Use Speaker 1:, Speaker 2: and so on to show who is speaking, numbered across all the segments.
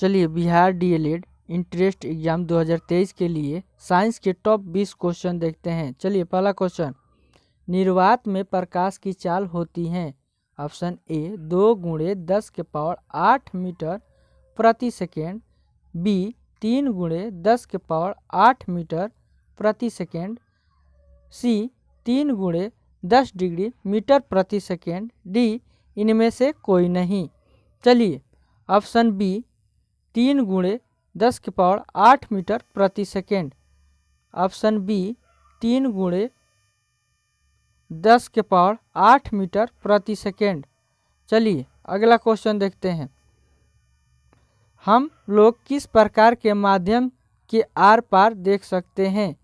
Speaker 1: चलिए, Bihar DElEd entrance exam 2023 के लिए साइंस के टॉप 20 क्वेश्चन देखते हैं। चलिए, पहला क्वेश्चन, निर्वात में प्रकाश की चाल होती है। ऑप्शन ए 2 गुणे 10 के पावर 8 मीटर प्रति सेकेंड, बी 3 गुणे 10 के पावर 8 मीटर प्रति सेकेंड, सी 3 गुणे 10 डिग्री मीटर प्रति सेकेंड, डी इनमें से कोई नहीं। चलिए, ऑप्शन बी 3 गुणे 10 के पावर 8 मीटर प्रति सेकेंड। ऑप्शन बी 3 गुणे 10 के पावर 8 मीटर प्रति सेकेंड। चलिए, अगला क्वेश्चन देखते हैं। हम लोग किस प्रकार के माध्यम के आर पार देख सकते हैं?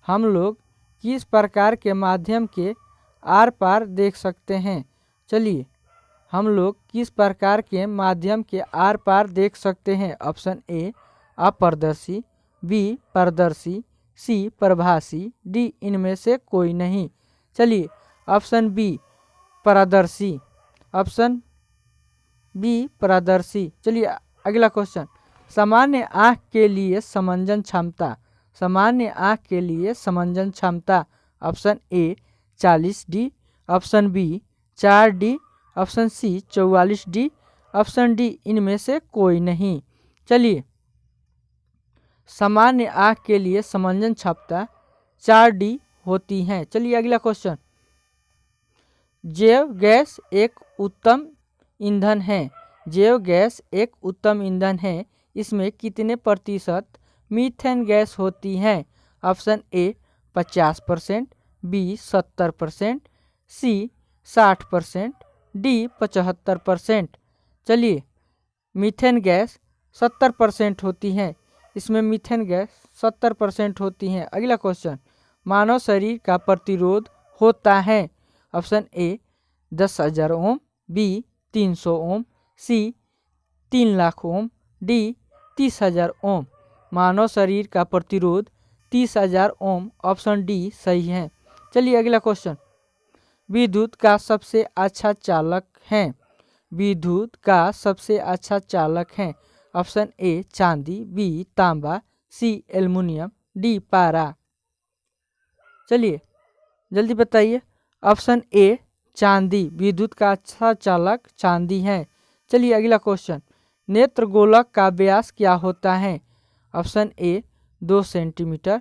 Speaker 1: हम लोग किस प्रकार के माध्यम के आर पार देख सकते हैं? चलिए, हम लोग किस प्रकार के माध्यम के आर पार देख सकते हैं? ऑप्शन ए अपारदर्शी, बी पारदर्शी, सी प्रभासी, डी इनमें से कोई नहीं। चलिए, ऑप्शन बी पारदर्शी, ऑप्शन बी पारदर्शी। चलिए, अगला क्वेश्चन, सामान्य आँख के लिए समंजन क्षमता, सामान्य आँख के लिए समंजन क्षमता। Option A 40 D, option B 4 D, option C 44 D, option D इनमें से कोई नहीं। चलिए, सामान्य आँख के लिए समंजन क्षमता 4 डी होती है। चलिए, अगला क्वेश्चन, जैव गैस एक उत्तम ईंधन है। जैव गैस एक उत्तम ईंधन है, इसमें कितने प्रतिशत मीथेन गैस होती है? Option A 50%, B 70%, C 60%, D 75%। चलिए, मीथेन गैस 70% होती है, इसमें मीथेन गैस 70% होती है। अगला क्वेश्चन, मानव शरीर का प्रतिरोध होता है। Option A 10,000 ohm, B 300 ohm, C 3 lakh ohm, D 30,000 ohm. मानव शरीर का प्रतिरोध 30,000 ओम, ऑप्शन डी सही है। चलिए, अगला क्वेश्चन, विद्युत का सबसे अच्छा चालक है। विद्युत का सबसे अच्छा चालक है। ऑप्शन ए चांदी, बी तांबा, सी एल्युमिनियम, डी पारा। चलिए, जल्दी बताइए। ऑप्शन ए चांदी, विद्युत का अच्छा चालक चांदी है। चलिए, अगला क्वेश्चन, नेत्र गोलक का व्यास क्या होता है? Option A 2 centimetre,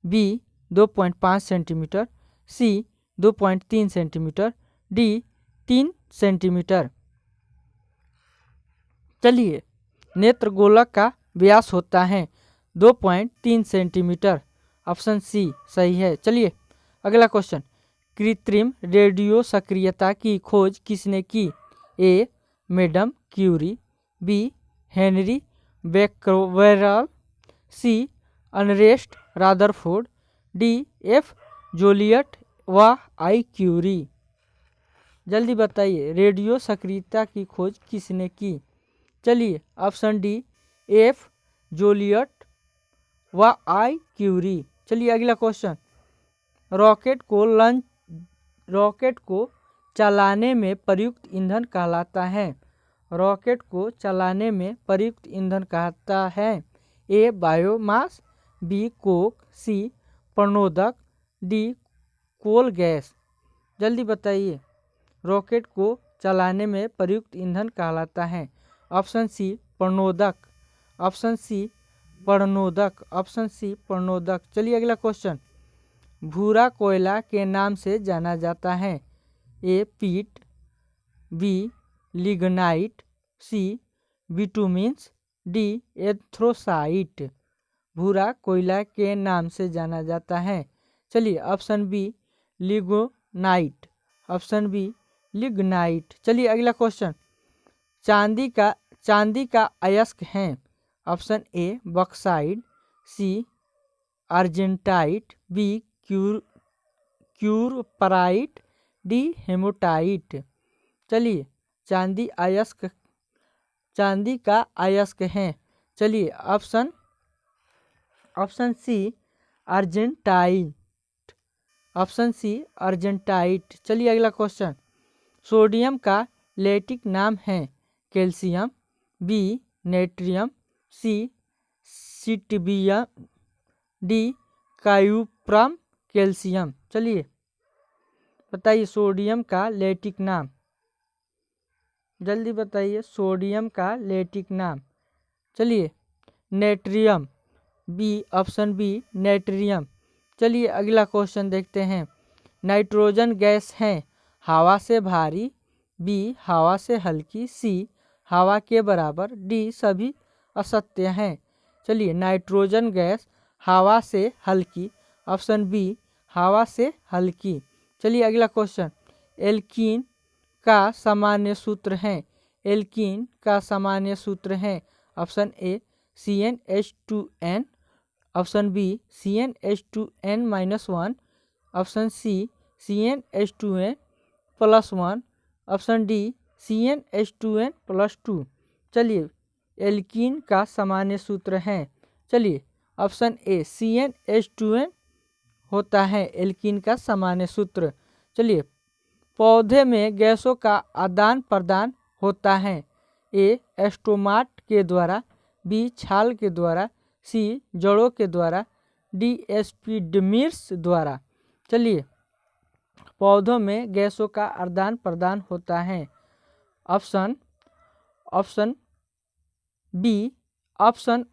Speaker 1: B 2.5 centimetre, C 2.3 centimetre, D 3 centimetre. चलिए, नेत्र गोलक का व्यास होता है 2.3 सेंटीमीटर, ऑप्शन सी सही है। चलिए, अगला क्वेश्चन, कृत्रिम रेडियो सक्रियता की खोज किसने की? A Madame Curie, B Henri Becquerel, C Ernest Rutherford, D F Joliot व आई क्यूरी। जल्दी बताइए, रेडियो सक्रियता की खोज किसने की? चलिए, ऑप्शन डी एफ जोलियट व आई क्यूरी। चलिए, अगला क्वेश्चन, रॉकेट को चलाने में प्रयुक्त ईंधन कहलाता है। रॉकेट को चलाने में प्रयुक्त ईंधन कहता है। ए बायोमास, बी कोक, सी प्रणोदक, डी कोल गैस। जल्दी बताइए, रॉकेट को चलाने में प्रयुक्त ईंधन कहलाता है। ऑप्शन सी प्रणोदक, ऑप्शन सी प्रणोदक, ऑप्शन सी प्रणोदक। चलिए, अगला क्वेश्चन, भूरा कोयला के नाम से जाना जाता है। A peat, B lignite, C bituminous, D anthracite. भूरा कोयला के नाम से जाना जाता है। चलिए, option B lignite, option B lignite. चलिए, अगला क्वेश्चन, चांदी का अयस्क है। Option A bauxite, C argentite, B cuprite, D haematite. चलिए, चांदी का अयस्क है। चलिए, option C argentite, option C argentite. चलिए, अगला क्वेश्चन, सोडियम का लैटिन नाम है। Calcium, B natrium, C stibium, D cuprum calcium. चलिए बताइए सोडियम का लैटिन नाम, जल्दी बताइए सोडियम का लैटिन नाम। चलिए natrium, B, option B natrium. चलिए अगला क्वेश्चन देखते हैं। नाइट्रोजन गैस है हवा से भारी, बी हवा से हल्की, सी हवा के बराबर, डी सभी असत्य हैं। चलिए नाइट्रोजन गैस हवा से हल्की, ऑप्शन बी हवा से हल्की। चलिए अगला क्वेश्चन। एल्कीन का सामान्य सूत्र है, एल्कीन का सामान्य सूत्र है, option A CnH2n, option B CnH2n-1, option C CnH2n+1, option D CnH2n+2। चलिए एल्कीन का सामान्य सूत्र है, चलिए ऑप्शन ए CnH2n होता है एल्कीन का सामान्य सूत्र। चलिए पौधे में गैसों का आदान प्रदान होता है, ए एस्टोमाट के द्वारा, बी छाल के द्वारा, सी जड़ों के द्वारा, डी एपिडर्मिस द्वारा। चलिए पौधों में गैसों का आदान प्रदान होता है, ऑप्शन बी, ऑप्शन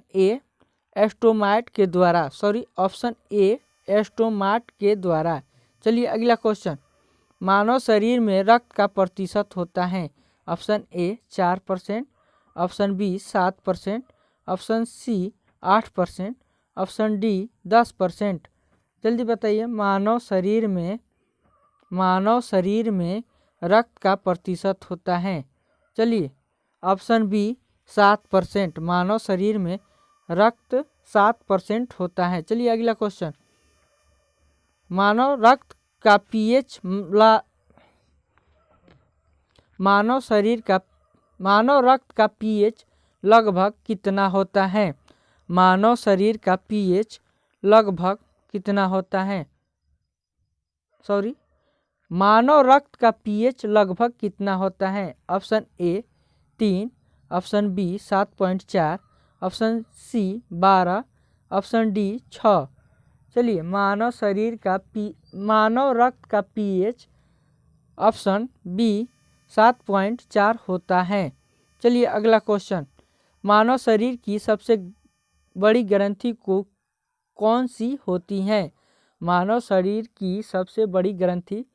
Speaker 1: ए एस्टोमाट के द्वारा, ऑप्शन ए एस्टोमाट के द्वारा। चलिए अगला क्वेश्चन। मानव शरीर में रक्त का प्रतिशत होता है, option A 4%, option B 7%, option C 8%, option D 10%। जल्दी बताइए मानव शरीर में रक्त का प्रतिशत होता है। चलिए ऑप्शन बी 7%, मानव शरीर में रक्त 7% होता है। चलिए अगला क्वेश्चन। मानव रक्त का pH लगभग कितना होता है? मानव शरीर का pH लगभग कितना होता है? मानव रक्त का pH लगभग कितना होता है? Option A 3, option B 7.4, option C 12, option D 6। चलिए मानव रक्त का pH ऑप्शन बी 7.4 होता है। चलिए अगला क्वेश्चन। मानव शरीर की सबसे बड़ी ग्रंथि कौन सी होती है? मानव शरीर की सबसे बड़ी ग्रंथि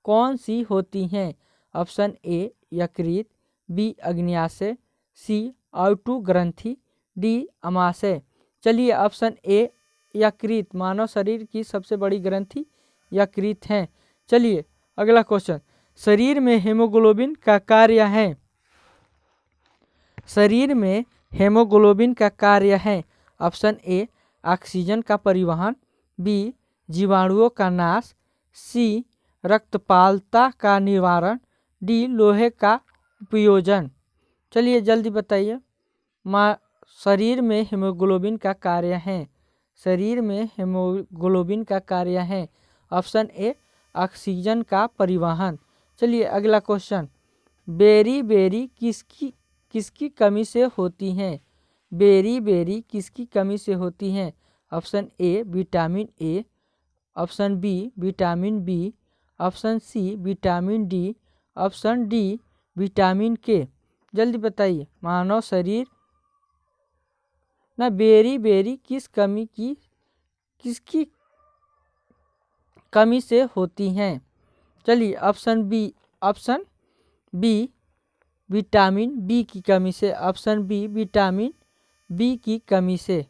Speaker 1: कौन सी होती है? ऑप्शन ए यकृत, बी अग्न्याशय, सी आउटू ग्रंथि, डी अमाशय। चलिए ऑप्शन ए यकृत, मानव शरीर की सबसे बड़ी ग्रंथि यकृत है। चलिए अगला क्वेश्चन। शरीर में हेमोग्लोबिन का कार्य है। शरीर में हेमोग्लोबिन का कार्य है। ऑप्शन ए ऑक्सीजन का परिवहन, बी जीवाणुओं का नाश, सी रक्तपालता का निवारण, डी लोहे का उपयोजन। चलिए जल्दी बताइए शरीर में हेमोग्लोबिन का कार्य है। शरीर में हेमोग्लोबिन का कार्य है, ऑप्शन ए ऑक्सीजन का परिवहन। चलिए अगला क्वेश्चन। बेरी किसकी कमी से होती हैं? बेरी किसकी कमी से होती हैं? Option A vitamin A, option B vitamin B, option C vitamin D, option D vitamin K. जल्दी बताइए मानव शरीर बेरी किसकी कमी से होती हैं? चलिए ऑप्शन बी विटामिन बी की कमी से, ऑप्शन बी विटामिन बी की कमी से।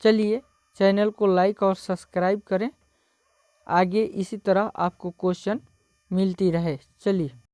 Speaker 1: चलिए चैनल को लाइक और सब्सक्राइब करें, आगे इसी तरह आपको क्वेश्चन मिलती रहे। चलिए।